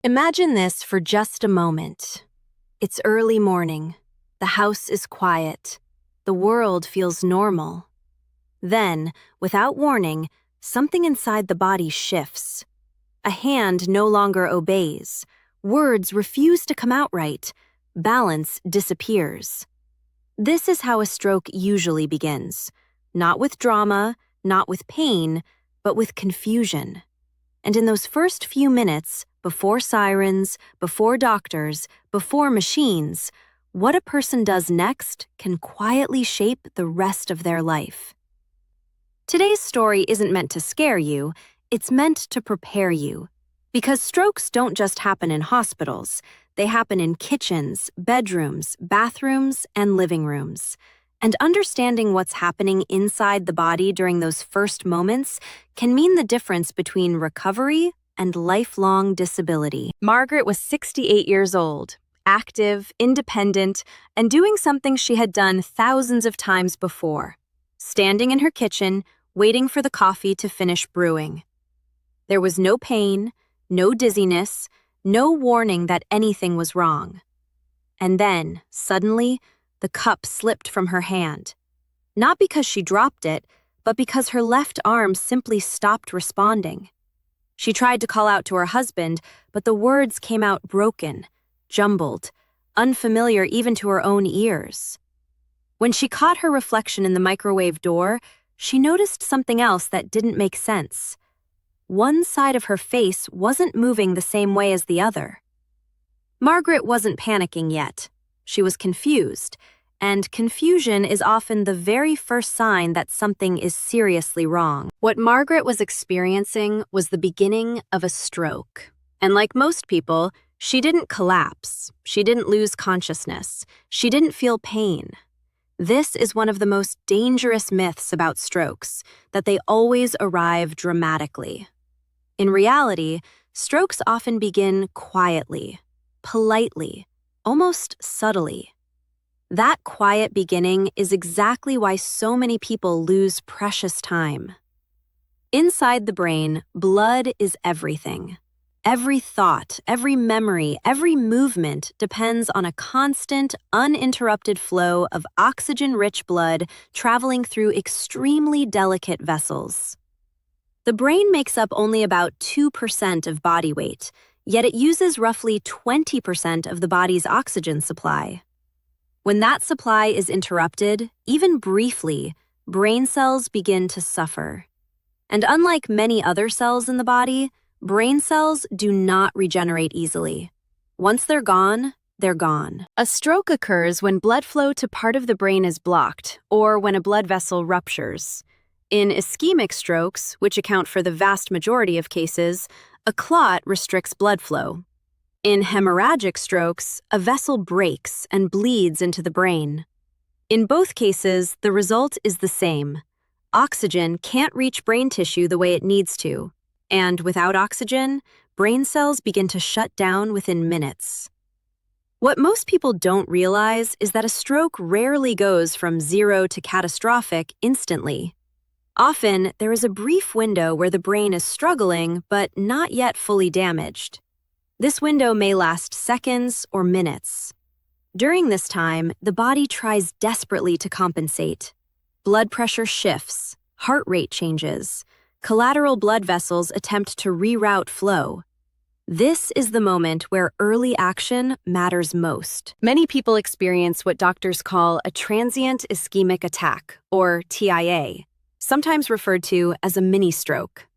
Imagine this for just a moment. It's early morning. The house is quiet. The world feels normal. Then, without warning, something inside the body shifts. A hand no longer obeys. Words refuse to come out right. Balance disappears. This is how a stroke usually begins. Not with drama, not with pain, but with confusion. And in those first few minutes, before sirens, before doctors, before machines, what a person does next can quietly shape the rest of their life. Today's story isn't meant to scare you, it's meant to prepare you. Because strokes don't just happen in hospitals, they happen in kitchens, bedrooms, bathrooms, and living rooms. And understanding what's happening inside the body during those first moments can mean the difference between recovery and lifelong disability. Margaret was 68 years old, active, independent, and doing something she had done thousands of times before, standing in her kitchen, waiting for the coffee to finish brewing. There was no pain, no dizziness, no warning that anything was wrong. And then, suddenly, the cup slipped from her hand. Not because she dropped it, but because her left arm simply stopped responding. She tried to call out to her husband, but the words came out broken, jumbled, unfamiliar even to her own ears. When she caught her reflection in the microwave door, she noticed something else that didn't make sense. One side of her face wasn't moving the same way as the other. Margaret wasn't panicking yet. She was confused, and confusion is often the very first sign that something is seriously wrong. What Margaret was experiencing was the beginning of a stroke. And like most people, she didn't collapse. She didn't lose consciousness. She didn't feel pain. This is one of the most dangerous myths about strokes, that they always arrive dramatically. In reality, strokes often begin quietly, politely, almost subtly. That quiet beginning is exactly why so many people lose precious time. Inside the brain, blood is everything. Every thought, every memory, every movement depends on a constant, uninterrupted flow of oxygen-rich blood traveling through extremely delicate vessels. The brain makes up only about 2% of body weight, yet it uses roughly 20% of the body's oxygen supply. When that supply is interrupted, even briefly, brain cells begin to suffer. And unlike many other cells in the body, brain cells do not regenerate easily. Once they're gone, they're gone. A stroke occurs when blood flow to part of the brain is blocked, or when a blood vessel ruptures. In ischemic strokes, which account for the vast majority of cases, a clot restricts blood flow. In hemorrhagic strokes, a vessel breaks and bleeds into the brain. In both cases, the result is the same. Oxygen can't reach brain tissue the way it needs to, and without oxygen, brain cells begin to shut down within minutes. What most people don't realize is that a stroke rarely goes from 0 to catastrophic instantly. Often, there is a brief window where the brain is struggling but not yet fully damaged. This window may last seconds or minutes. During this time, the body tries desperately to compensate. Blood pressure shifts, heart rate changes, collateral blood vessels attempt to reroute flow. This is the moment where early action matters most. Many people experience what doctors call a transient ischemic attack, or TIA, sometimes referred to as a mini-stroke.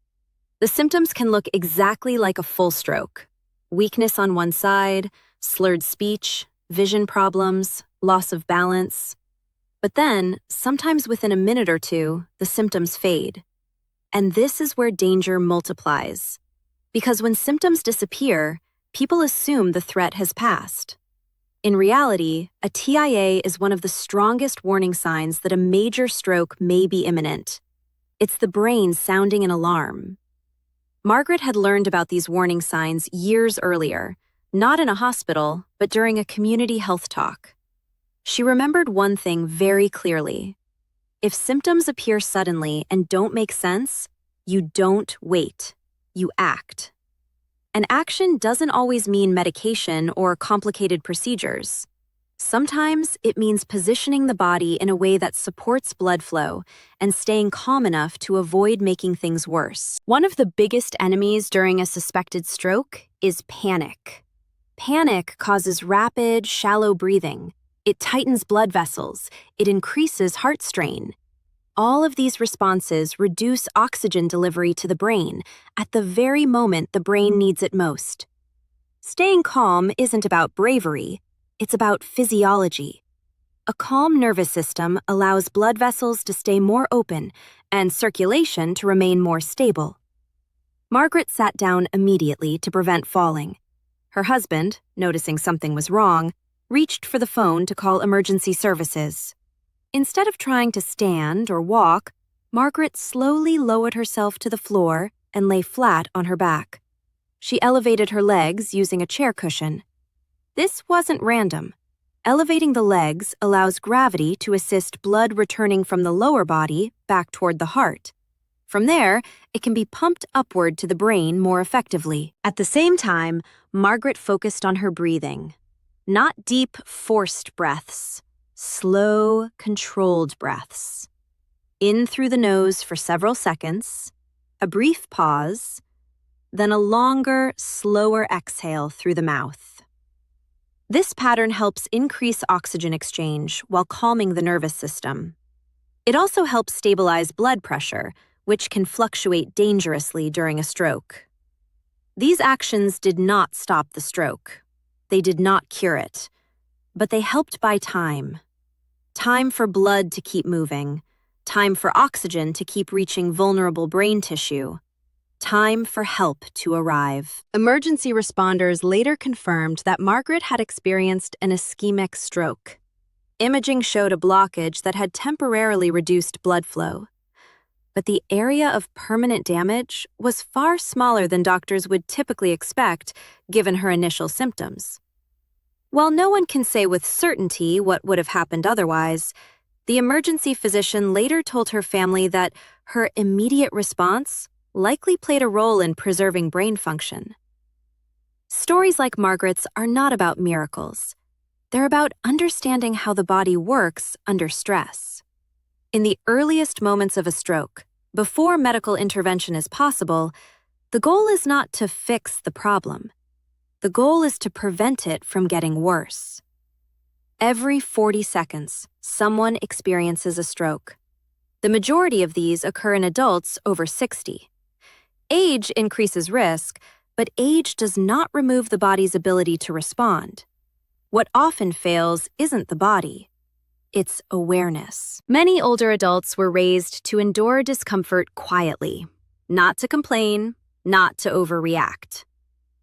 The symptoms can look exactly like a full stroke. Weakness on one side, slurred speech, vision problems, loss of balance. But then, sometimes within a minute or two, the symptoms fade. And this is where danger multiplies. Because when symptoms disappear, people assume the threat has passed. In reality, a TIA is one of the strongest warning signs that a major stroke may be imminent. It's the brain sounding an alarm. Margaret had learned about these warning signs years earlier, not in a hospital, but during a community health talk. She remembered one thing very clearly. If symptoms appear suddenly and don't make sense, you don't wait, you act. And action doesn't always mean medication or complicated procedures. Sometimes it means positioning the body in a way that supports blood flow and staying calm enough to avoid making things worse. One of the biggest enemies during a suspected stroke is panic. Panic causes rapid, shallow breathing. It tightens blood vessels. It increases heart strain. All of these responses reduce oxygen delivery to the brain at the very moment the brain needs it most. Staying calm isn't about bravery. It's about physiology. A calm nervous system allows blood vessels to stay more open and circulation to remain more stable. Margaret sat down immediately to prevent falling. Her husband, noticing something was wrong, reached for the phone to call emergency services. Instead of trying to stand or walk, Margaret slowly lowered herself to the floor and lay flat on her back. She elevated her legs using a chair cushion. This wasn't random. Elevating the legs allows gravity to assist blood returning from the lower body back toward the heart. From there, it can be pumped upward to the brain more effectively. At the same time, Margaret focused on her breathing. Not deep, forced breaths. Slow, controlled breaths. In through the nose for several seconds, a brief pause, then a longer, slower exhale through the mouth. This pattern helps increase oxygen exchange while calming the nervous system. It also helps stabilize blood pressure, which can fluctuate dangerously during a stroke. These actions did not stop the stroke. They did not cure it, but they helped buy time. Time for blood to keep moving, time for oxygen to keep reaching vulnerable brain tissue, time for help to arrive. Emergency responders later confirmed that Margaret had experienced an ischemic stroke. Imaging showed a blockage that had temporarily reduced blood flow. But the area of permanent damage was far smaller than doctors would typically expect, given her initial symptoms. While no one can say with certainty what would have happened otherwise, the emergency physician later told her family that her immediate response likely played a role in preserving brain function. Stories like Margaret's are not about miracles. They're about understanding how the body works under stress. In the earliest moments of a stroke, before medical intervention is possible, the goal is not to fix the problem. The goal is to prevent it from getting worse. Every 40 seconds, someone experiences a stroke. The majority of these occur in adults over 60. Age increases risk, but age does not remove the body's ability to respond. What often fails isn't the body. It's awareness. Many older adults were raised to endure discomfort quietly, not to complain, not to overreact.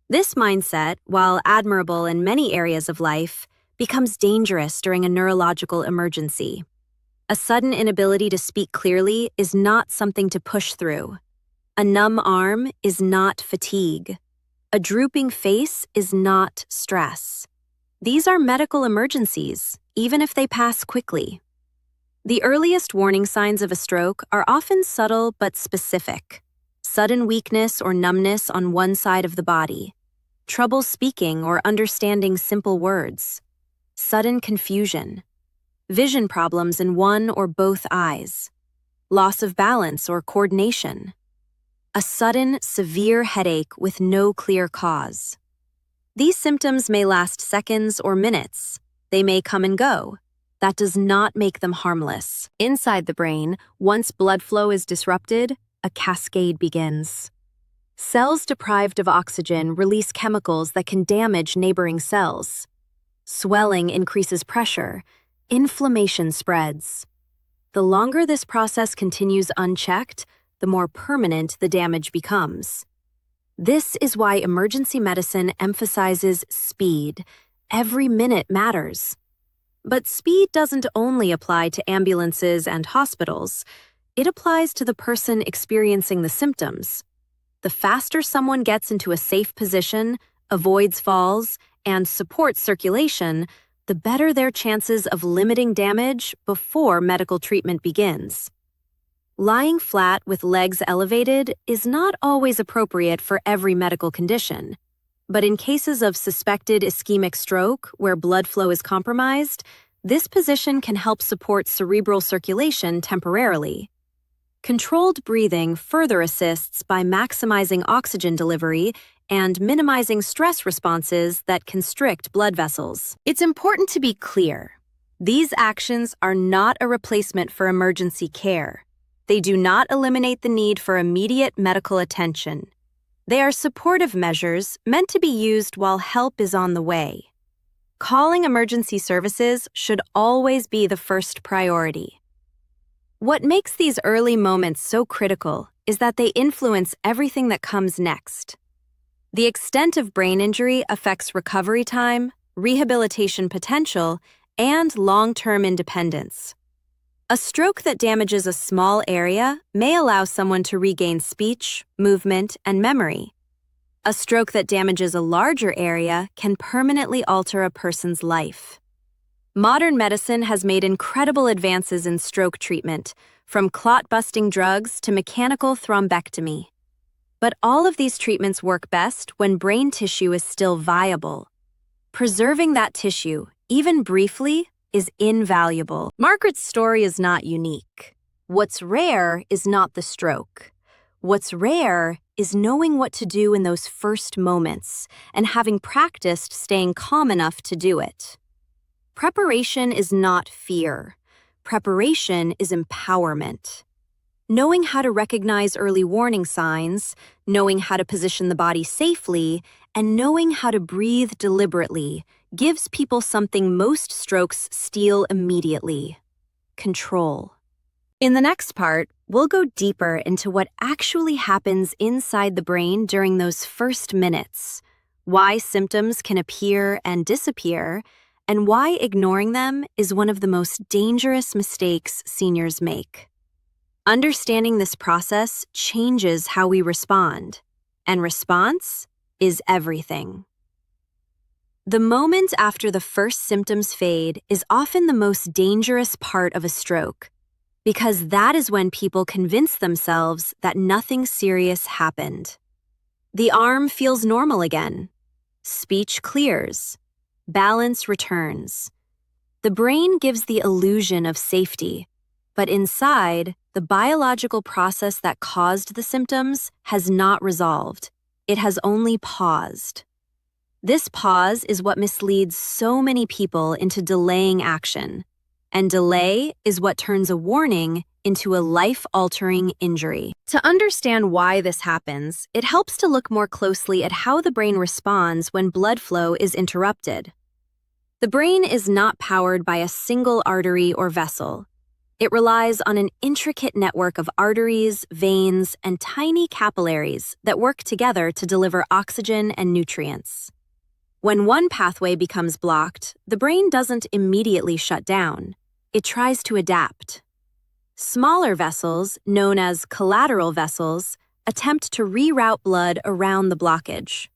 This mindset, while admirable in many areas of life, becomes dangerous during a neurological emergency. A sudden inability to speak clearly is not something to push through. A numb arm is not fatigue. A drooping face is not stress. These are medical emergencies, even if they pass quickly. The earliest warning signs of a stroke are often subtle but specific. Sudden weakness or numbness on one side of the body. Trouble speaking or understanding simple words. Sudden confusion. Vision problems in one or both eyes. Loss of balance or coordination. A sudden, severe headache with no clear cause. These symptoms may last seconds or minutes. They may come and go. That does not make them harmless. Inside the brain, once blood flow is disrupted, a cascade begins. Cells deprived of oxygen release chemicals that can damage neighboring cells. Swelling increases pressure. Inflammation spreads. The longer this process continues unchecked, the more permanent the damage becomes. This is why emergency medicine emphasizes speed. Every minute matters. But speed doesn't only apply to ambulances and hospitals. It applies to the person experiencing the symptoms. The faster someone gets into a safe position, avoids falls, and supports circulation, the better their chances of limiting damage before medical treatment begins. Lying flat with legs elevated is not always appropriate for every medical condition, but in cases of suspected ischemic stroke where blood flow is compromised, this position can help support cerebral circulation temporarily. Controlled breathing further assists by maximizing oxygen delivery and minimizing stress responses that constrict blood vessels. It's important to be clear. These actions are not a replacement for emergency care. They do not eliminate the need for immediate medical attention. They are supportive measures meant to be used while help is on the way. Calling emergency services should always be the first priority. What makes these early moments so critical is that they influence everything that comes next. The extent of brain injury affects recovery time, rehabilitation potential, and long-term independence. A stroke that damages a small area may allow someone to regain speech, movement, and memory. A stroke that damages a larger area can permanently alter a person's life. Modern medicine has made incredible advances in stroke treatment, from clot-busting drugs to mechanical thrombectomy. But all of these treatments work best when brain tissue is still viable. Preserving that tissue, even briefly, is invaluable. Margaret's story is not unique. What's rare is not the stroke. What's rare is knowing what to do in those first moments and having practiced staying calm enough to do it. Preparation is not fear. Preparation is empowerment. Knowing how to recognize early warning signs, knowing how to position the body safely, and knowing how to breathe deliberately gives people something most strokes steal immediately: control. In the next part, we'll go deeper into what actually happens inside the brain during those first minutes, why symptoms can appear and disappear, and why ignoring them is one of the most dangerous mistakes seniors make. Understanding this process changes how we respond, and response is everything. The moment after the first symptoms fade is often the most dangerous part of a stroke, because that is when people convince themselves that nothing serious happened. The arm feels normal again. Speech clears. Balance returns. The brain gives the illusion of safety, but inside, the biological process that caused the symptoms has not resolved. It has only paused. This pause is what misleads so many people into delaying action, and delay is what turns a warning into a life-altering injury. To understand why this happens, it helps to look more closely at how the brain responds when blood flow is interrupted. The brain is not powered by a single artery or vessel. It relies on an intricate network of arteries, veins, and tiny capillaries that work together to deliver oxygen and nutrients. When one pathway becomes blocked, the brain doesn't immediately shut down. It tries to adapt. Smaller vessels, known as collateral vessels, attempt to reroute blood around the blockage.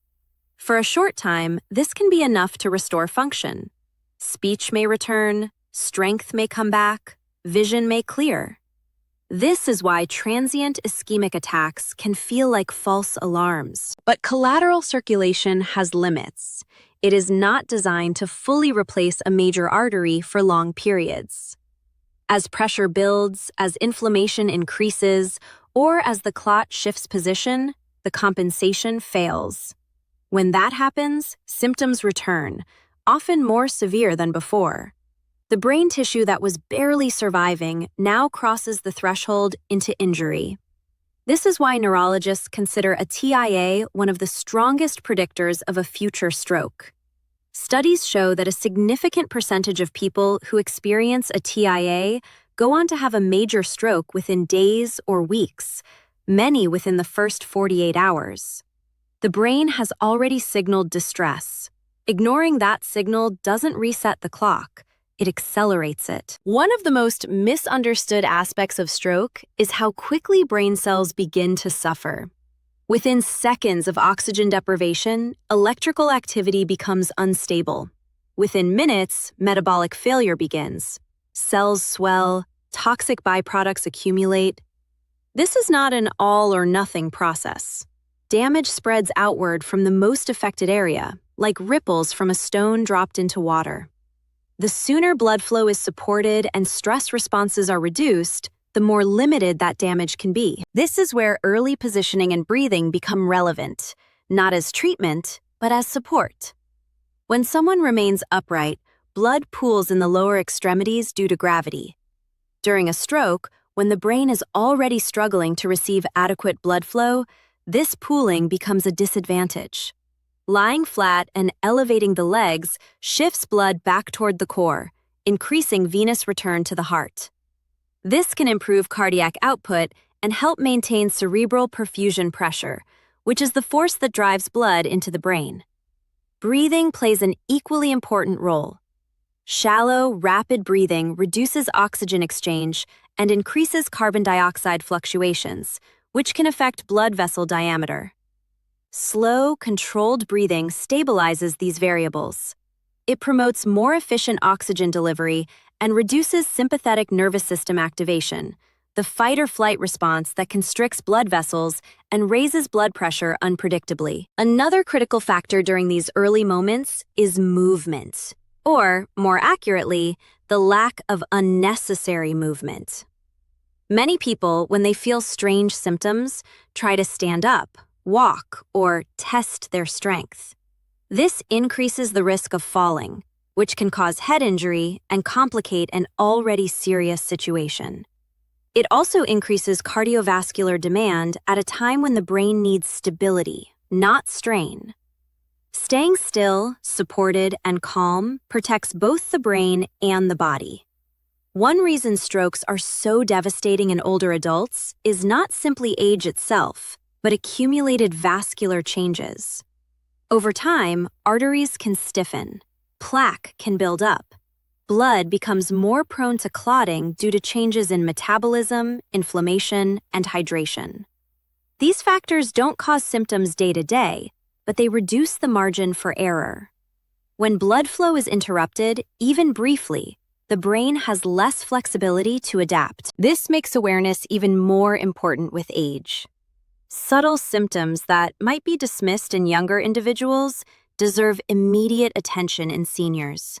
For a short time, this can be enough to restore function. Speech may return, strength may come back, vision may clear. This is why transient ischemic attacks can feel like false alarms. But collateral circulation has limits. It is not designed to fully replace a major artery for long periods. As pressure builds, as inflammation increases, or as the clot shifts position, the compensation fails. When that happens, symptoms return, often more severe than before. The brain tissue that was barely surviving now crosses the threshold into injury. This is why neurologists consider a TIA one of the strongest predictors of a future stroke. Studies show that a significant percentage of people who experience a TIA go on to have a major stroke within days or weeks, many within the first 48 hours. The brain has already signaled distress. Ignoring that signal doesn't reset the clock. It accelerates it. One of the most misunderstood aspects of stroke is how quickly brain cells begin to suffer. Within seconds of oxygen deprivation, electrical activity becomes unstable. Within minutes, metabolic failure begins. Cells swell, toxic byproducts accumulate. This is not an all-or-nothing process. Damage spreads outward from the most affected area, like ripples from a stone dropped into water. The sooner blood flow is supported and stress responses are reduced, the more limited that damage can be. This is where early positioning and breathing become relevant, not as treatment, but as support. When someone remains upright, blood pools in the lower extremities due to gravity. During a stroke, when the brain is already struggling to receive adequate blood flow, this pooling becomes a disadvantage. Lying flat and elevating the legs shifts blood back toward the core, increasing venous return to the heart. This can improve cardiac output and help maintain cerebral perfusion pressure, which is the force that drives blood into the brain. Breathing plays an equally important role. Shallow, rapid breathing reduces oxygen exchange and increases carbon dioxide fluctuations, which can affect blood vessel diameter. Slow, controlled breathing stabilizes these variables. It promotes more efficient oxygen delivery and reduces sympathetic nervous system activation, the fight-or-flight response that constricts blood vessels and raises blood pressure unpredictably. Another critical factor during these early moments is movement, or, more accurately, the lack of unnecessary movement. Many people, when they feel strange symptoms, try to stand up, walk, or test their strength. This increases the risk of falling, which can cause head injury and complicate an already serious situation. It also increases cardiovascular demand at a time when the brain needs stability, not strain. Staying still, supported, and calm protects both the brain and the body. One reason strokes are so devastating in older adults is not simply age itself, but accumulated vascular changes. Over time, arteries can stiffen, plaque can build up, blood becomes more prone to clotting due to changes in metabolism, inflammation, and hydration. These factors don't cause symptoms day to day, but they reduce the margin for error. When blood flow is interrupted, even briefly, the brain has less flexibility to adapt. This makes awareness even more important with age. Subtle symptoms that might be dismissed in younger individuals deserve immediate attention in seniors.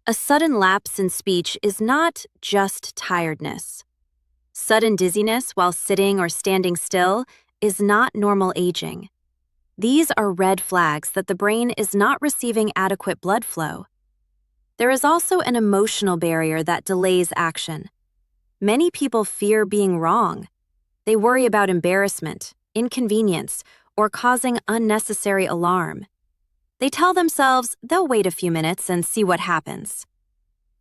A sudden lapse in speech is not just tiredness. Sudden dizziness while sitting or standing still is not normal aging. These are red flags that the brain is not receiving adequate blood flow. There is also an emotional barrier that delays action. Many people fear being wrong. They worry about embarrassment, inconvenience, or causing unnecessary alarm. They tell themselves they'll wait a few minutes and see what happens.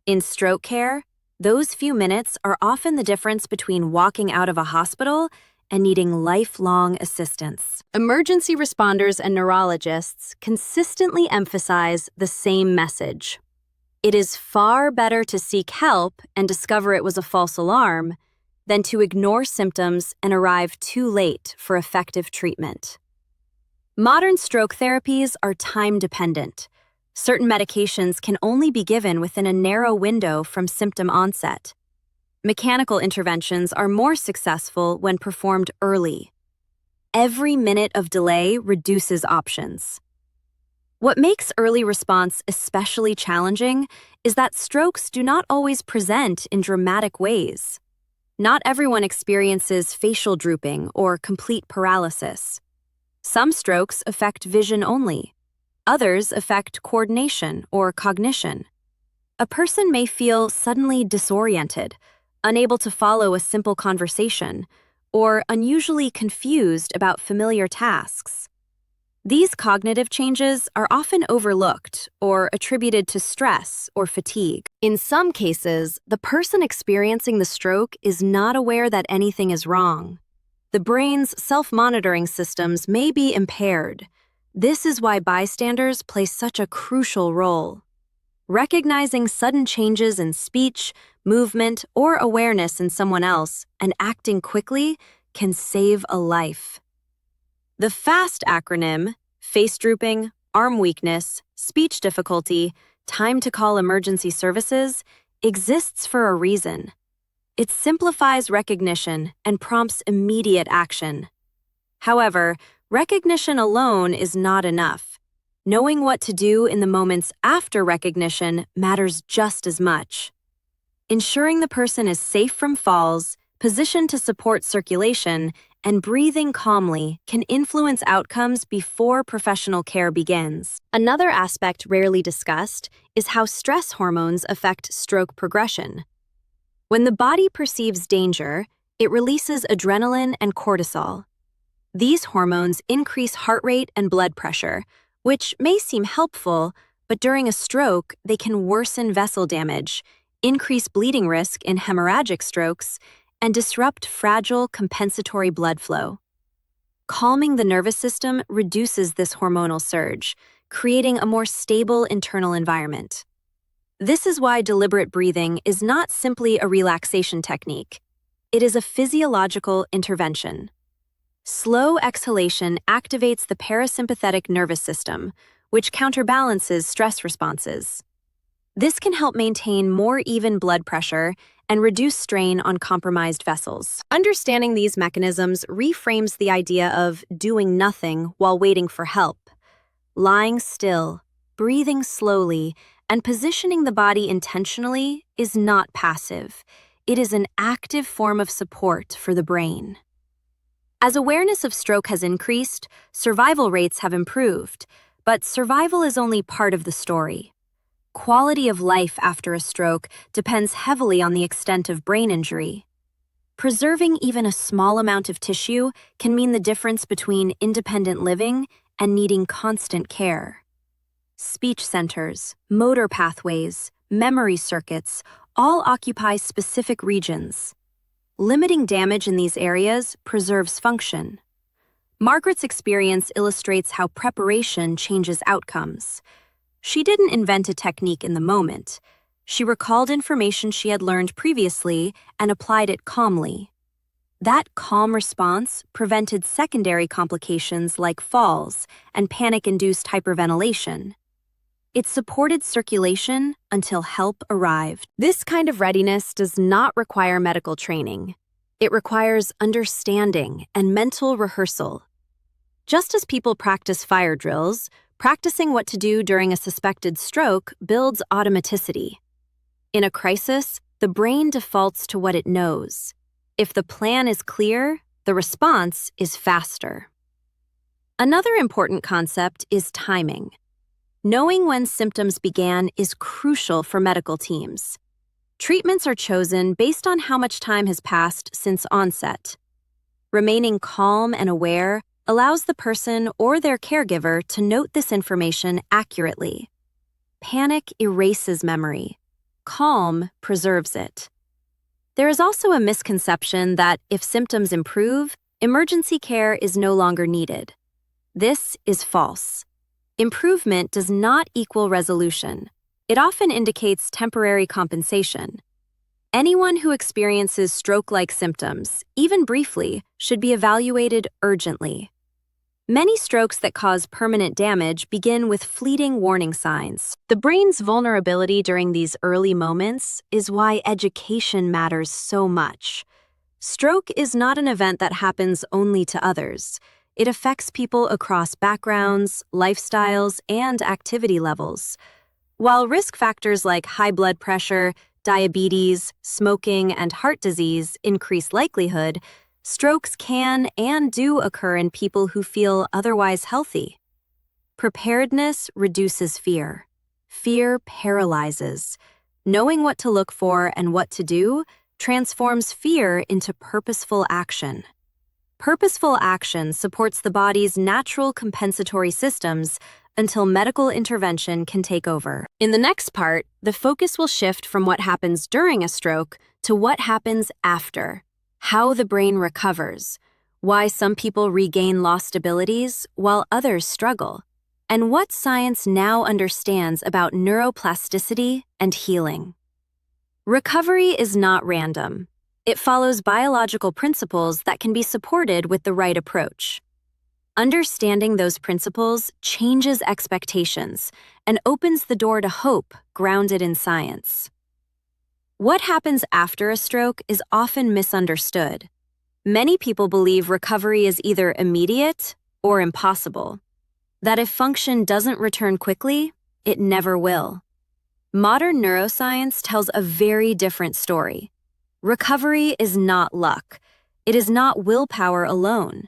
In stroke care, those few minutes are often the difference between walking out of a hospital and needing lifelong assistance. Emergency responders and neurologists consistently emphasize the same message. It is far better to seek help and discover it was a false alarm than to ignore symptoms and arrive too late for effective treatment. Modern stroke therapies are time-dependent. Certain medications can only be given within a narrow window from symptom onset. Mechanical interventions are more successful when performed early. Every minute of delay reduces options. What makes early response especially challenging is that strokes do not always present in dramatic ways. Not everyone experiences facial drooping or complete paralysis. Some strokes affect vision only. Others affect coordination or cognition. A person may feel suddenly disoriented, unable to follow a simple conversation, or unusually confused about familiar tasks. These cognitive changes are often overlooked or attributed to stress or fatigue. In some cases, the person experiencing the stroke is not aware that anything is wrong. The brain's self-monitoring systems may be impaired. This is why bystanders play such a crucial role. Recognizing sudden changes in speech, movement, or awareness in someone else and acting quickly can save a life. The FAST acronym, face drooping, arm weakness, speech difficulty, time to call emergency services, exists for a reason. It simplifies recognition and prompts immediate action. However, recognition alone is not enough. Knowing what to do in the moments after recognition matters just as much. Ensuring the person is safe from falls, positioned to support circulation, and breathing calmly can influence outcomes before professional care begins. Another aspect rarely discussed is how stress hormones affect stroke progression. When the body perceives danger, it releases adrenaline and cortisol. These hormones increase heart rate and blood pressure, which may seem helpful, but during a stroke, they can worsen vessel damage, increase bleeding risk in hemorrhagic strokes, and disrupt fragile compensatory blood flow. Calming the nervous system reduces this hormonal surge, creating a more stable internal environment. This is why deliberate breathing is not simply a relaxation technique. It is a physiological intervention. Slow exhalation activates the parasympathetic nervous system, which counterbalances stress responses. This can help maintain more even blood pressure and reduce strain on compromised vessels. Understanding these mechanisms reframes the idea of doing nothing while waiting for help. Lying still, breathing slowly, and positioning the body intentionally is not passive. It is an active form of support for the brain. As awareness of stroke has increased, survival rates have improved, but survival is only part of the story. Quality of life after a stroke depends heavily on the extent of brain injury. Preserving even a small amount of tissue can mean the difference between independent living and needing constant care. Speech centers, motor pathways, memory circuits all occupy specific regions. Limiting damage in these areas preserves function. Margaret's experience illustrates how preparation changes outcomes. She didn't invent a technique in the moment. She recalled information she had learned previously and applied it calmly. That calm response prevented secondary complications like falls and panic-induced hyperventilation. It supported circulation until help arrived. This kind of readiness does not require medical training. It requires understanding and mental rehearsal. Just as people practice fire drills, practicing what to do during a suspected stroke builds automaticity. In a crisis, the brain defaults to what it knows. If the plan is clear, the response is faster. Another important concept is timing. Knowing when symptoms began is crucial for medical teams. Treatments are chosen based on how much time has passed since onset. Remaining calm and aware allows the person or their caregiver to note this information accurately. Panic erases memory. Calm preserves it. There is also a misconception that if symptoms improve, emergency care is no longer needed. This is false. Improvement does not equal resolution. It often indicates temporary compensation. Anyone who experiences stroke-like symptoms, even briefly, should be evaluated urgently. Many strokes that cause permanent damage begin with fleeting warning signs. The brain's vulnerability during these early moments is why education matters so much. Stroke is not an event that happens only to others. It affects people across backgrounds, lifestyles, and activity levels. While risk factors like high blood pressure, diabetes, smoking, and heart disease increase likelihood, strokes can and do occur in people who feel otherwise healthy. Preparedness reduces fear. Fear paralyzes. Knowing what to look for and what to do transforms fear into purposeful action. Purposeful action supports the body's natural compensatory systems until medical intervention can take over. In the next part, the focus will shift from what happens during a stroke to what happens after, how the brain recovers, why some people regain lost abilities while others struggle, and what science now understands about neuroplasticity and healing. Recovery is not random. It follows biological principles that can be supported with the right approach. Understanding those principles changes expectations and opens the door to hope grounded in science. What happens after a stroke is often misunderstood. Many people believe recovery is either immediate or impossible, that if function doesn't return quickly, it never will. Modern neuroscience tells a very different story. Recovery is not luck. It is not willpower alone.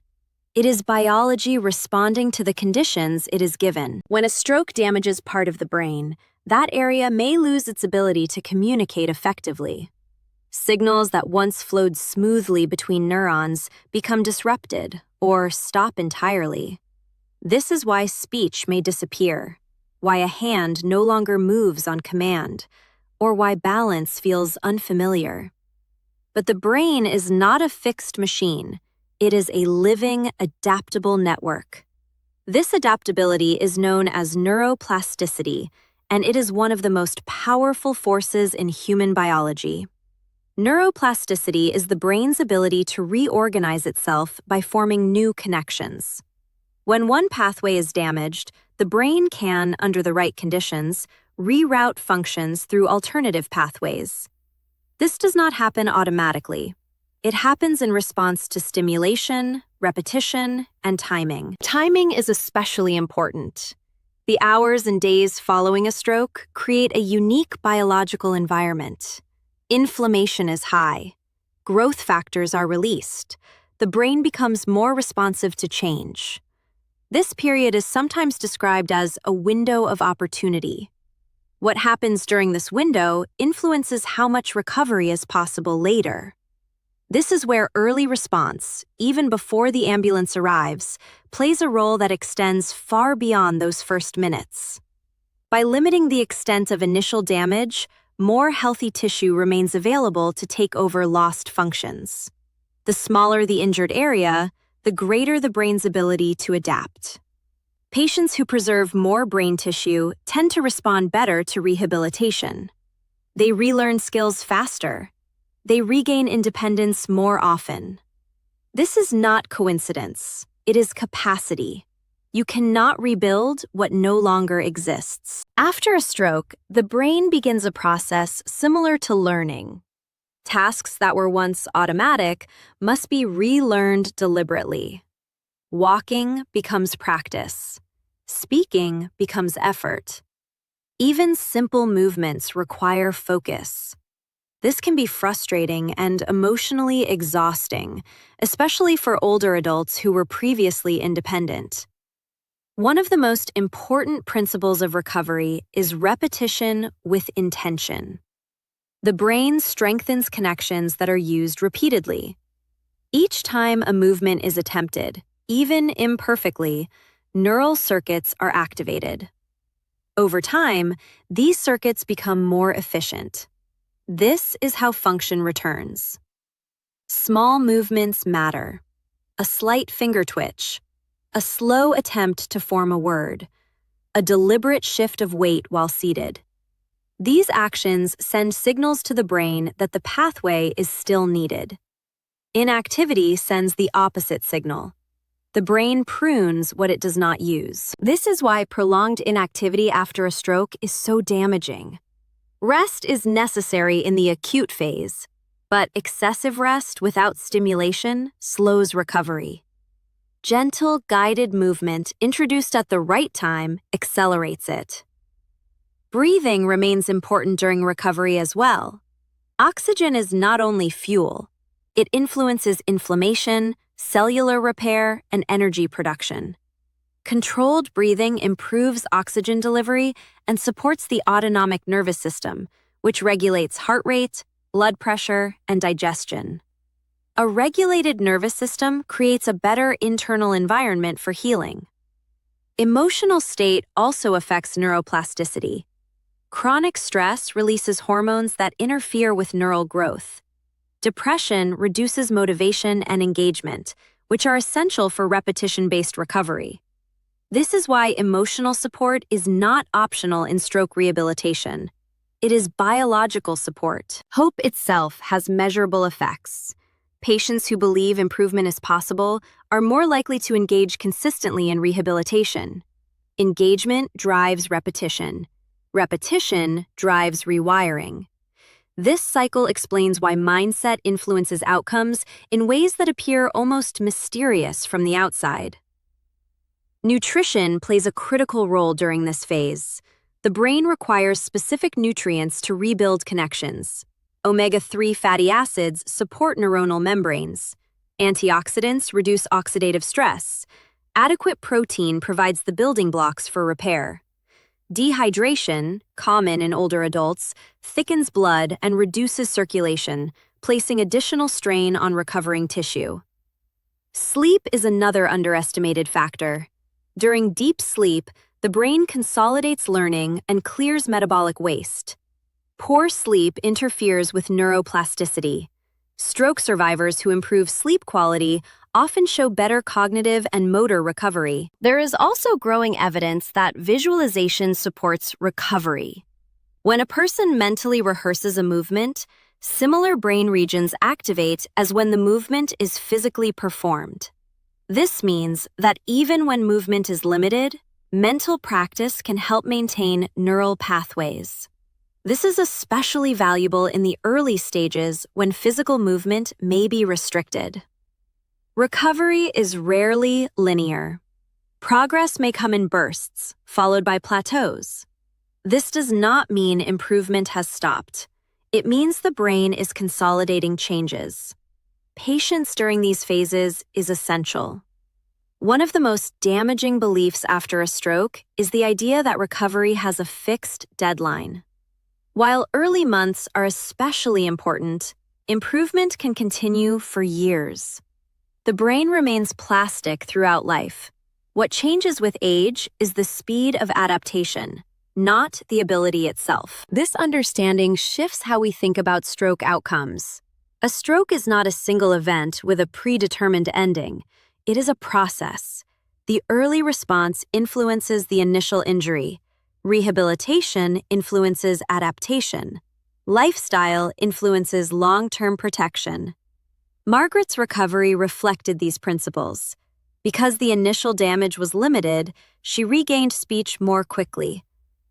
It is biology responding to the conditions it is given. When a stroke damages part of the brain, that area may lose its ability to communicate effectively. Signals that once flowed smoothly between neurons become disrupted or stop entirely. This is why speech may disappear, why a hand no longer moves on command, or why balance feels unfamiliar. But the brain is not a fixed machine. It is a living, adaptable network. This adaptability is known as neuroplasticity, and it is one of the most powerful forces in human biology. Neuroplasticity is the brain's ability to reorganize itself by forming new connections. When one pathway is damaged, the brain can, under the right conditions, reroute functions through alternative pathways. This does not happen automatically. It happens in response to stimulation, repetition, and timing. Timing is especially important. The hours and days following a stroke create a unique biological environment. Inflammation is high. Growth factors are released. The brain becomes more responsive to change. This period is sometimes described as a window of opportunity. What happens during this window influences how much recovery is possible later. This is where early response, even before the ambulance arrives, plays a role that extends far beyond those first minutes. By limiting the extent of initial damage, more healthy tissue remains available to take over lost functions. The smaller the injured area, the greater the brain's ability to adapt. Patients who preserve more brain tissue tend to respond better to rehabilitation. They relearn skills faster. They regain independence more often. This is not coincidence. It is capacity. You cannot rebuild what no longer exists. After a stroke, the brain begins a process similar to learning. Tasks that were once automatic must be relearned deliberately. Walking becomes practice. Speaking becomes effort. Even simple movements require focus. This can be frustrating and emotionally exhausting, especially for older adults who were previously independent. One of the most important principles of recovery is repetition with intention. The brain strengthens connections that are used repeatedly. Each time a movement is attempted, even imperfectly, neural circuits are activated. Over time, these circuits become more efficient. This is how function returns. Small movements matter. A slight finger twitch, a slow attempt to form a word, a deliberate shift of weight while seated. These actions send signals to the brain that the pathway is still needed. Inactivity sends the opposite signal. The brain prunes what it does not use. This is why prolonged inactivity after a stroke is so damaging. Rest is necessary in the acute phase, but excessive rest without stimulation slows recovery. Gentle, guided movement introduced at the right time accelerates it. Breathing remains important during recovery as well. Oxygen is not only fuel, it influences inflammation, cellular repair, and energy production. Controlled breathing improves oxygen delivery and supports the autonomic nervous system, which regulates heart rate, blood pressure, and digestion. A regulated nervous system creates a better internal environment for healing. Emotional state also affects neuroplasticity. Chronic stress releases hormones that interfere with neural growth. Depression reduces motivation and engagement, which are essential for repetition-based recovery. This is why emotional support is not optional in stroke rehabilitation. It is biological support. Hope itself has measurable effects. Patients who believe improvement is possible are more likely to engage consistently in rehabilitation. Engagement drives repetition. Repetition drives rewiring. This cycle explains why mindset influences outcomes in ways that appear almost mysterious from the outside. Nutrition plays a critical role during this phase. The brain requires specific nutrients to rebuild connections. Omega-3 fatty acids support neuronal membranes. Antioxidants reduce oxidative stress. Adequate protein provides the building blocks for repair. Dehydration, common in older adults, thickens blood and reduces circulation, placing additional strain on recovering tissue. Sleep is another underestimated factor. During deep sleep, the brain consolidates learning and clears metabolic waste. Poor sleep interferes with neuroplasticity. Stroke survivors who improve sleep quality often show better cognitive and motor recovery. There is also growing evidence that visualization supports recovery. When a person mentally rehearses a movement, similar brain regions activate as when the movement is physically performed. This means that even when movement is limited, mental practice can help maintain neural pathways. This is especially valuable in the early stages when physical movement may be restricted. Recovery is rarely linear. Progress may come in bursts, followed by plateaus. This does not mean improvement has stopped. It means the brain is consolidating changes. Patience during these phases is essential. One of the most damaging beliefs after a stroke is the idea that recovery has a fixed deadline. While early months are especially important, improvement can continue for years. The brain remains plastic throughout life. What changes with age is the speed of adaptation, not the ability itself. This understanding shifts how we think about stroke outcomes. A stroke is not a single event with a predetermined ending. It is a process. The early response influences the initial injury. Rehabilitation influences adaptation. Lifestyle influences long-term protection. Margaret's recovery reflected these principles. Because the initial damage was limited, she regained speech more quickly.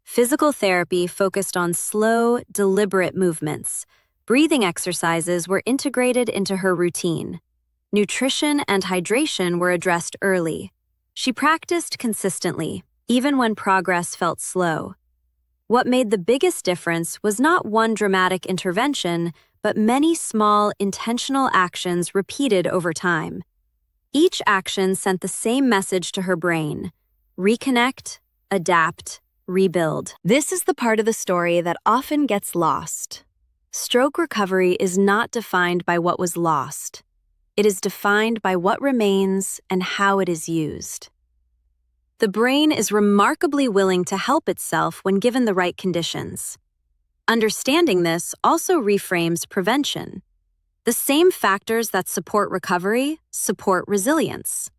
Physical therapy focused on slow, deliberate movements. Breathing exercises were integrated into her routine. Nutrition and hydration were addressed early. She practiced consistently, even when progress felt slow. What made the biggest difference was not one dramatic intervention, but many small, intentional actions repeated over time. Each action sent the same message to her brain: reconnect, adapt, rebuild. This is the part of the story that often gets lost. Stroke recovery is not defined by what was lost. It is defined by what remains and how it is used. The brain is remarkably willing to help itself when given the right conditions. Understanding this also reframes prevention. The same factors that support recovery support resilience.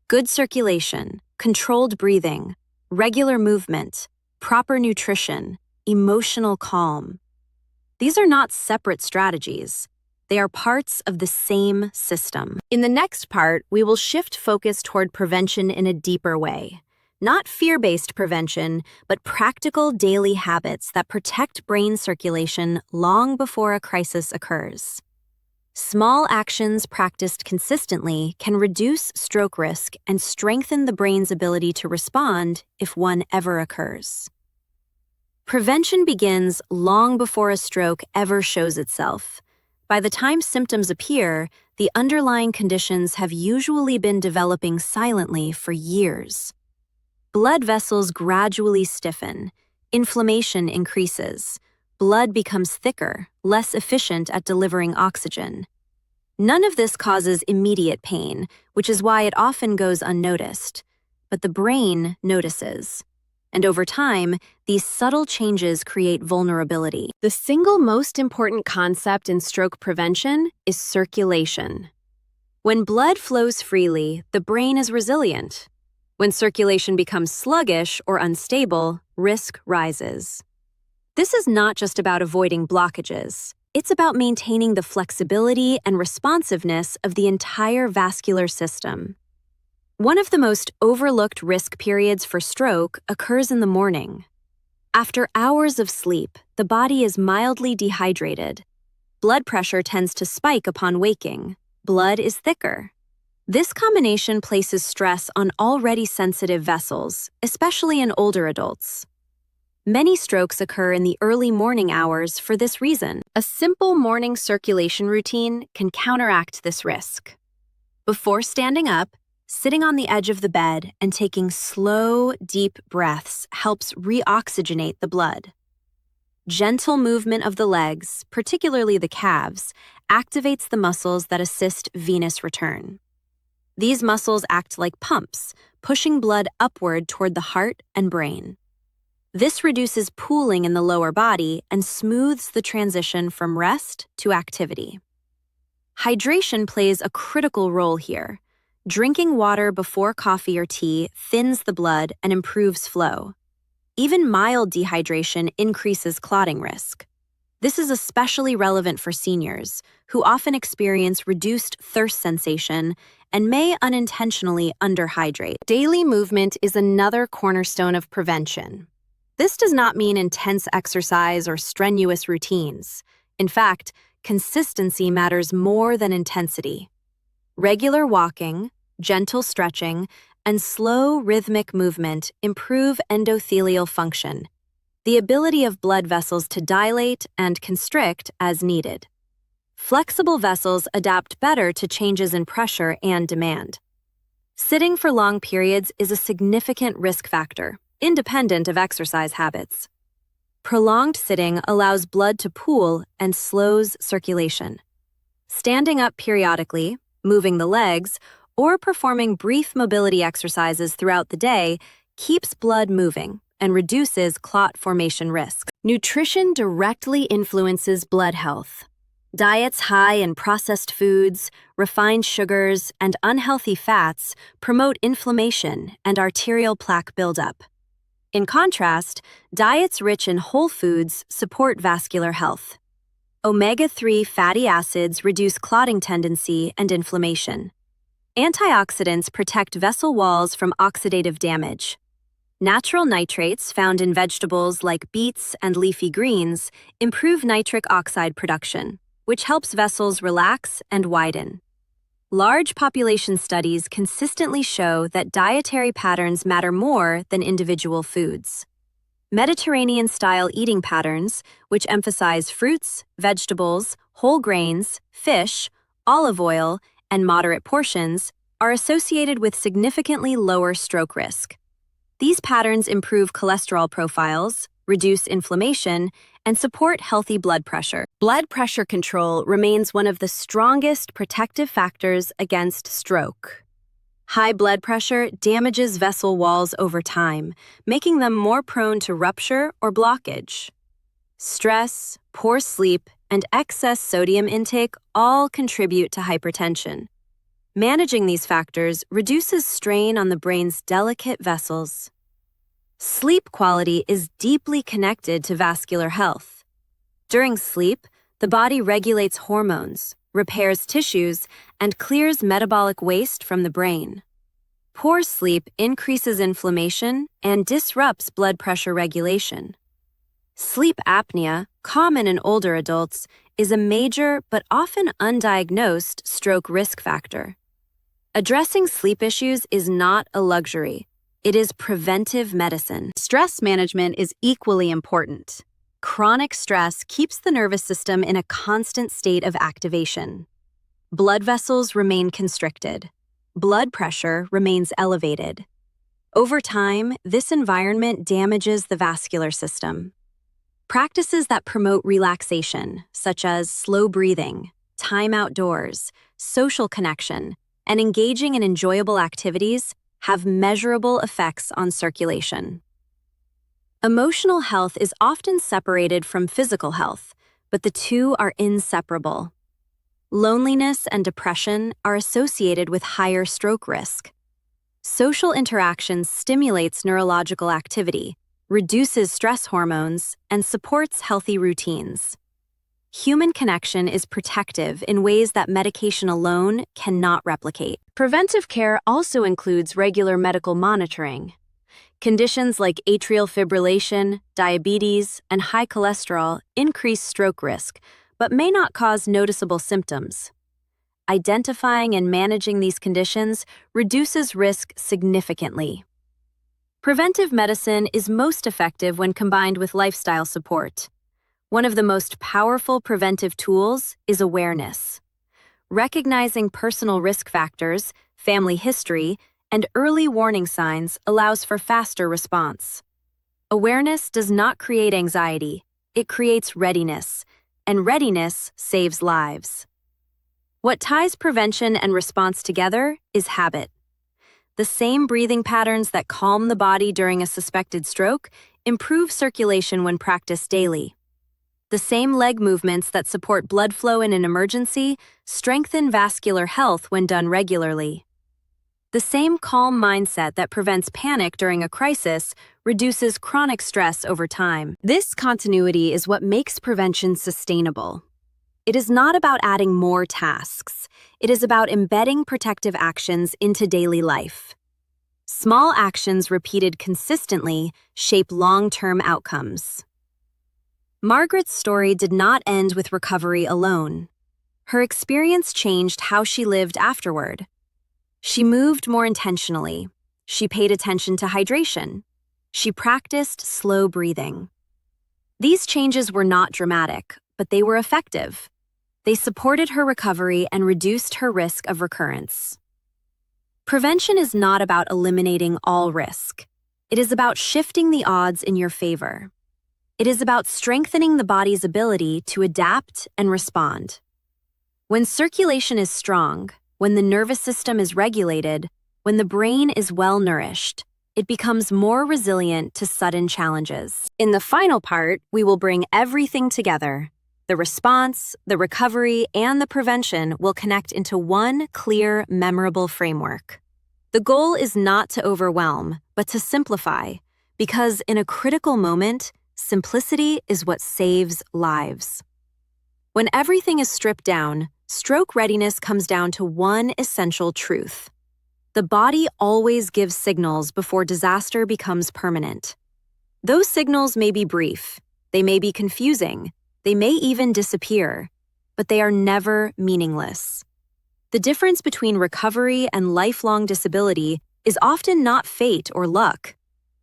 Good circulation, controlled breathing, regular movement, proper nutrition, emotional calm. These are not separate strategies. They are parts of the same system. In the next part, we will shift focus toward prevention in a deeper way. Not fear-based prevention, but practical daily habits that protect brain circulation long before a crisis occurs. Small actions practiced consistently can reduce stroke risk and strengthen the brain's ability to respond if one ever occurs. Prevention begins long before a stroke ever shows itself. By the time symptoms appear, the underlying conditions have usually been developing silently for years. Blood vessels gradually stiffen, inflammation increases, blood becomes thicker, less efficient at delivering oxygen. None of this causes immediate pain, which is why it often goes unnoticed. But the brain notices. And over time, these subtle changes create vulnerability. The single most important concept in stroke prevention is circulation. When blood flows freely, the brain is resilient. When circulation becomes sluggish or unstable, risk rises. This is not just about avoiding blockages. It's about maintaining the flexibility and responsiveness of the entire vascular system. One of the most overlooked risk periods for stroke occurs in the morning. After hours of sleep, the body is mildly dehydrated. Blood pressure tends to spike upon waking. Blood is thicker. This combination places stress on already sensitive vessels, especially in older adults. Many strokes occur in the early morning hours for this reason. A simple morning circulation routine can counteract this risk. Before standing up, sitting on the edge of the bed and taking slow, deep breaths helps reoxygenate the blood. Gentle movement of the legs, particularly the calves, activates the muscles that assist venous return. These muscles act like pumps, pushing blood upward toward the heart and brain. This reduces pooling in the lower body and smooths the transition from rest to activity. Hydration plays a critical role here. Drinking water before coffee or tea thins the blood and improves flow. Even mild dehydration increases clotting risk. This is especially relevant for seniors, who often experience reduced thirst sensation and may unintentionally underhydrate. Daily movement is another cornerstone of prevention. This does not mean intense exercise or strenuous routines. In fact, consistency matters more than intensity. Regular walking, gentle stretching, and slow rhythmic movement improve endothelial function, the ability of blood vessels to dilate and constrict as needed. Flexible vessels adapt better to changes in pressure and demand. Sitting for long periods is a significant risk factor, independent of exercise habits. Prolonged sitting allows blood to pool and slows circulation. Standing up periodically, moving the legs, or performing brief mobility exercises throughout the day keeps blood moving and reduces clot formation risk. Nutrition directly influences blood health. Diets high in processed foods, refined sugars, and unhealthy fats promote inflammation and arterial plaque buildup. In contrast, diets rich in whole foods support vascular health. Omega-3 fatty acids reduce clotting tendency and inflammation. Antioxidants protect vessel walls from oxidative damage. Natural nitrates found in vegetables like beets and leafy greens improve nitric oxide production, which helps vessels relax and widen. Large population studies consistently show that dietary patterns matter more than individual foods. Mediterranean-style eating patterns, which emphasize fruits, vegetables, whole grains, fish, olive oil, and moderate portions, are associated with significantly lower stroke risk. These patterns improve cholesterol profiles, reduce inflammation, and support healthy blood pressure. Blood pressure control remains one of the strongest protective factors against stroke. High blood pressure damages vessel walls over time, making them more prone to rupture or blockage. Stress, poor sleep, and excess sodium intake all contribute to hypertension. Managing these factors reduces strain on the brain's delicate vessels. Sleep quality is deeply connected to vascular health. During sleep, the body regulates hormones, repairs tissues, and clears metabolic waste from the brain. Poor sleep increases inflammation and disrupts blood pressure regulation. Sleep apnea, common in older adults, is a major but often undiagnosed stroke risk factor. Addressing sleep issues is not a luxury. It is preventive medicine. Stress management is equally important. Chronic stress keeps the nervous system in a constant state of activation. Blood vessels remain constricted. Blood pressure remains elevated. Over time, this environment damages the vascular system. Practices that promote relaxation, such as slow breathing, time outdoors, social connection, and engaging in enjoyable activities, have measurable effects on circulation. Emotional health is often separated from physical health, but the two are inseparable. Loneliness and depression are associated with higher stroke risk. Social interaction stimulates neurological activity, reduces stress hormones, and supports healthy routines. Human connection is protective in ways that medication alone cannot replicate. Preventive care also includes regular medical monitoring. Conditions like atrial fibrillation, diabetes, and high cholesterol increase stroke risk, but may not cause noticeable symptoms. Identifying and managing these conditions reduces risk significantly. Preventive medicine is most effective when combined with lifestyle support. One of the most powerful preventive tools is awareness. Recognizing personal risk factors, family history, and early warning signs allows for faster response. Awareness does not create anxiety, it creates readiness, and readiness saves lives. What ties prevention and response together is habit. The same breathing patterns that calm the body during a suspected stroke improve circulation when practiced daily. The same leg movements that support blood flow in an emergency strengthen vascular health when done regularly. The same calm mindset that prevents panic during a crisis reduces chronic stress over time. This continuity is what makes prevention sustainable. It is not about adding more tasks. It is about embedding protective actions into daily life. Small actions repeated consistently shape long-term outcomes. Margaret's story did not end with recovery alone. Her experience changed how she lived afterward. She moved more intentionally. She paid attention to hydration. She practiced slow breathing. These changes were not dramatic, but they were effective. They supported her recovery and reduced her risk of recurrence. Prevention is not about eliminating all risk. It is about shifting the odds in your favor. It is about strengthening the body's ability to adapt and respond. When circulation is strong, when the nervous system is regulated, when the brain is well-nourished, it becomes more resilient to sudden challenges. In the final part, we will bring everything together. The response, the recovery, and the prevention will connect into one clear, memorable framework. The goal is not to overwhelm, but to simplify, because in a critical moment, simplicity is what saves lives. When everything is stripped down, stroke readiness comes down to one essential truth. The body always gives signals before disaster becomes permanent. Those signals may be brief, they may be confusing, they may even disappear, but they are never meaningless. The difference between recovery and lifelong disability is often not fate or luck.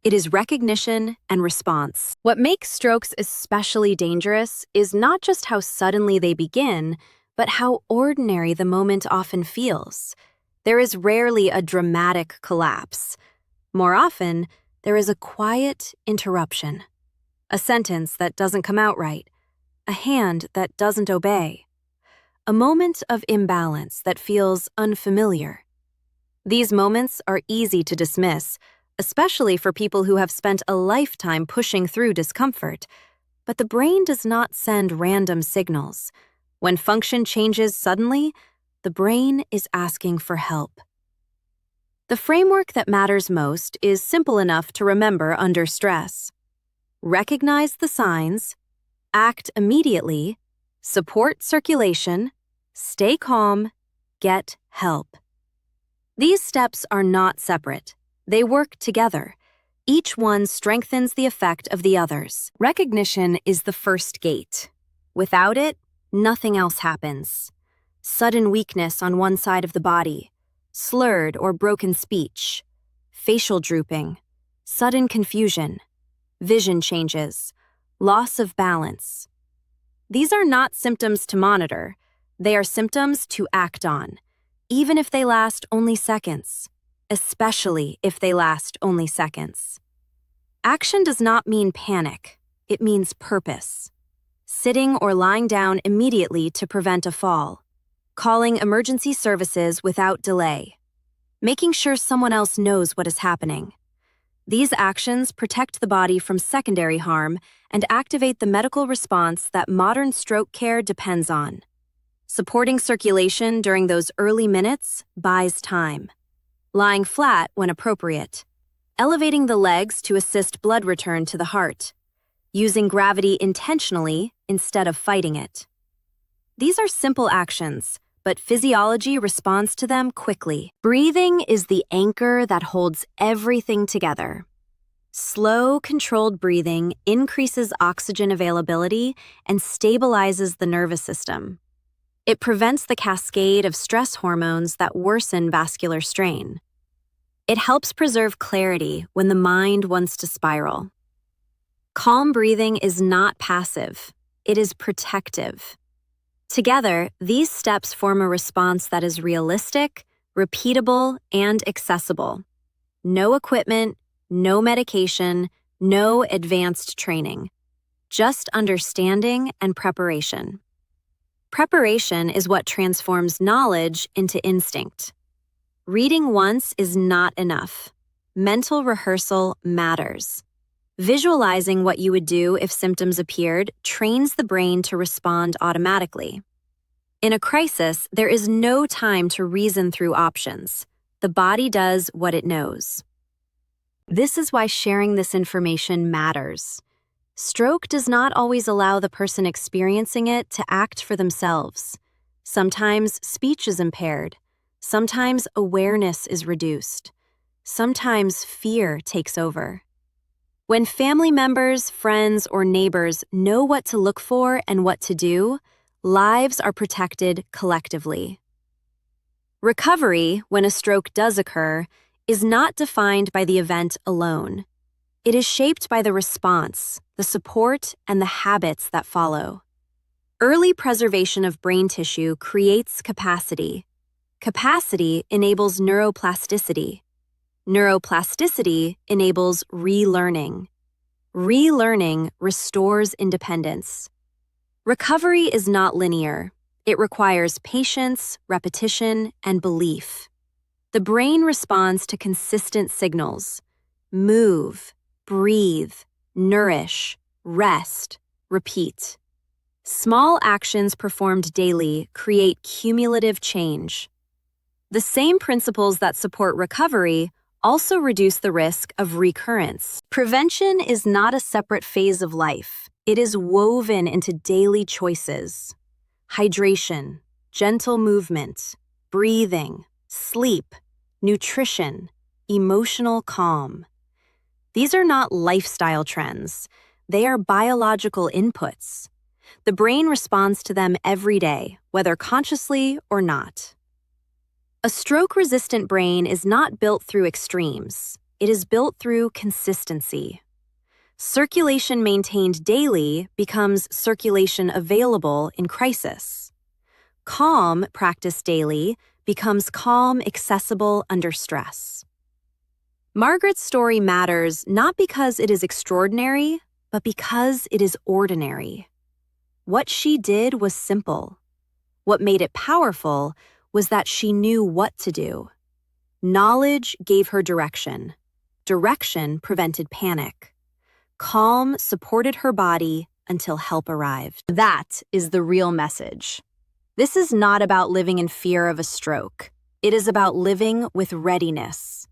It is recognition and response. What makes strokes especially dangerous is not just how suddenly they begin, but how ordinary the moment often feels. There is rarely a dramatic collapse. More often, there is a quiet interruption. A sentence that doesn't come out right. A hand that doesn't obey. A moment of imbalance that feels unfamiliar. These moments are easy to dismiss, especially for people who have spent a lifetime pushing through discomfort. But the brain does not send random signals. When function changes suddenly, the brain is asking for help. The framework that matters most is simple enough to remember under stress. Recognize the signs, act immediately, support circulation, stay calm, get help. These steps are not separate. They work together. Each one strengthens the effect of the others. Recognition is the first gate. Without it, nothing else happens. Sudden weakness on one side of the body, slurred or broken speech, facial drooping, sudden confusion, vision changes, loss of balance. These are not symptoms to monitor. They are symptoms to act on, even if they last only seconds, especially if they last only seconds. Action does not mean panic. It means purpose. Sitting or lying down immediately to prevent a fall. Calling emergency services without delay. Making sure someone else knows what is happening. These actions protect the body from secondary harm and activate the medical response that modern stroke care depends on. Supporting circulation during those early minutes buys time. Lying flat when appropriate. Elevating the legs to assist blood return to the heart. Using gravity intentionally instead of fighting it. These are simple actions, but physiology responds to them quickly. Breathing is the anchor that holds everything together. Slow, controlled breathing increases oxygen availability and stabilizes the nervous system. It prevents the cascade of stress hormones that worsen vascular strain. It helps preserve clarity when the mind wants to spiral. Calm breathing is not passive, it is protective. Together, these steps form a response that is realistic, repeatable, and accessible. No equipment, no medication, no advanced training. Just understanding and preparation. Preparation is what transforms knowledge into instinct. Reading once is not enough. Mental rehearsal matters. Visualizing what you would do if symptoms appeared trains the brain to respond automatically. In a crisis, there is no time to reason through options. The body does what it knows. This is why sharing this information matters. Stroke does not always allow the person experiencing it to act for themselves. Sometimes speech is impaired. Sometimes awareness is reduced. Sometimes fear takes over. When family members, friends, or neighbors know what to look for and what to do, lives are protected collectively. Recovery, when a stroke does occur, is not defined by the event alone. It is shaped by the response, the support, and the habits that follow. Early preservation of brain tissue creates capacity. Capacity enables neuroplasticity. Neuroplasticity enables relearning. Relearning restores independence. Recovery is not linear. It requires patience, repetition, and belief. The brain responds to consistent signals. Move, breathe, nourish, rest, repeat. Small actions performed daily create cumulative change. The same principles that support recovery also reduce the risk of recurrence. Prevention is not a separate phase of life. It is woven into daily choices. Hydration, gentle movement, breathing, sleep, nutrition, emotional calm. These are not lifestyle trends. They are biological inputs. The brain responds to them every day, whether consciously or not. A stroke-resistant brain is not built through extremes. It is built through consistency. Circulation maintained daily becomes circulation available in crisis. Calm practiced daily becomes calm accessible under stress. Margaret's story matters not because it is extraordinary, but because it is ordinary. What she did was simple. What made it powerful was that she knew what to do. Knowledge gave her direction. Direction prevented panic. Calm supported her body until help arrived. That is the real message. This is not about living in fear of a stroke. It is about living with readiness.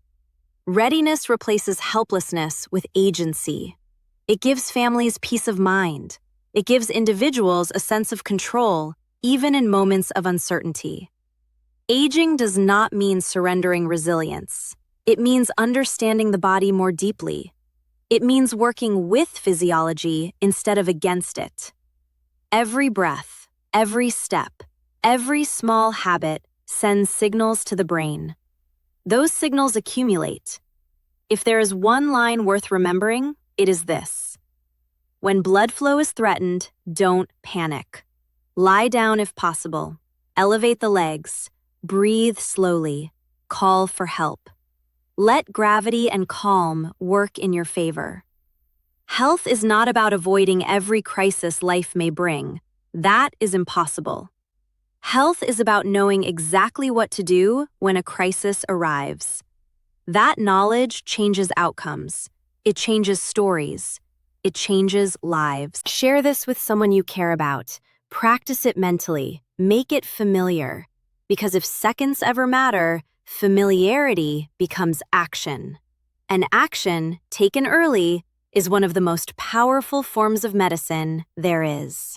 Readiness replaces helplessness with agency. It gives families peace of mind. It gives individuals a sense of control, even in moments of uncertainty. Aging does not mean surrendering resilience. It means understanding the body more deeply. It means working with physiology instead of against it. Every breath, every step, every small habit sends signals to the brain. Those signals accumulate. If there is one line worth remembering, it is this. When blood flow is threatened, don't panic. Lie down if possible. Elevate the legs. Breathe slowly. Call for help. Let gravity and calm work in your favor. Health is not about avoiding every crisis life may bring. That is impossible. Health is about knowing exactly what to do when a crisis arrives. That knowledge changes outcomes. It changes stories. It changes lives. Share this with someone you care about. Practice it mentally. Make it familiar. Because if seconds ever matter, familiarity becomes action. And action, taken early, is one of the most powerful forms of medicine there is.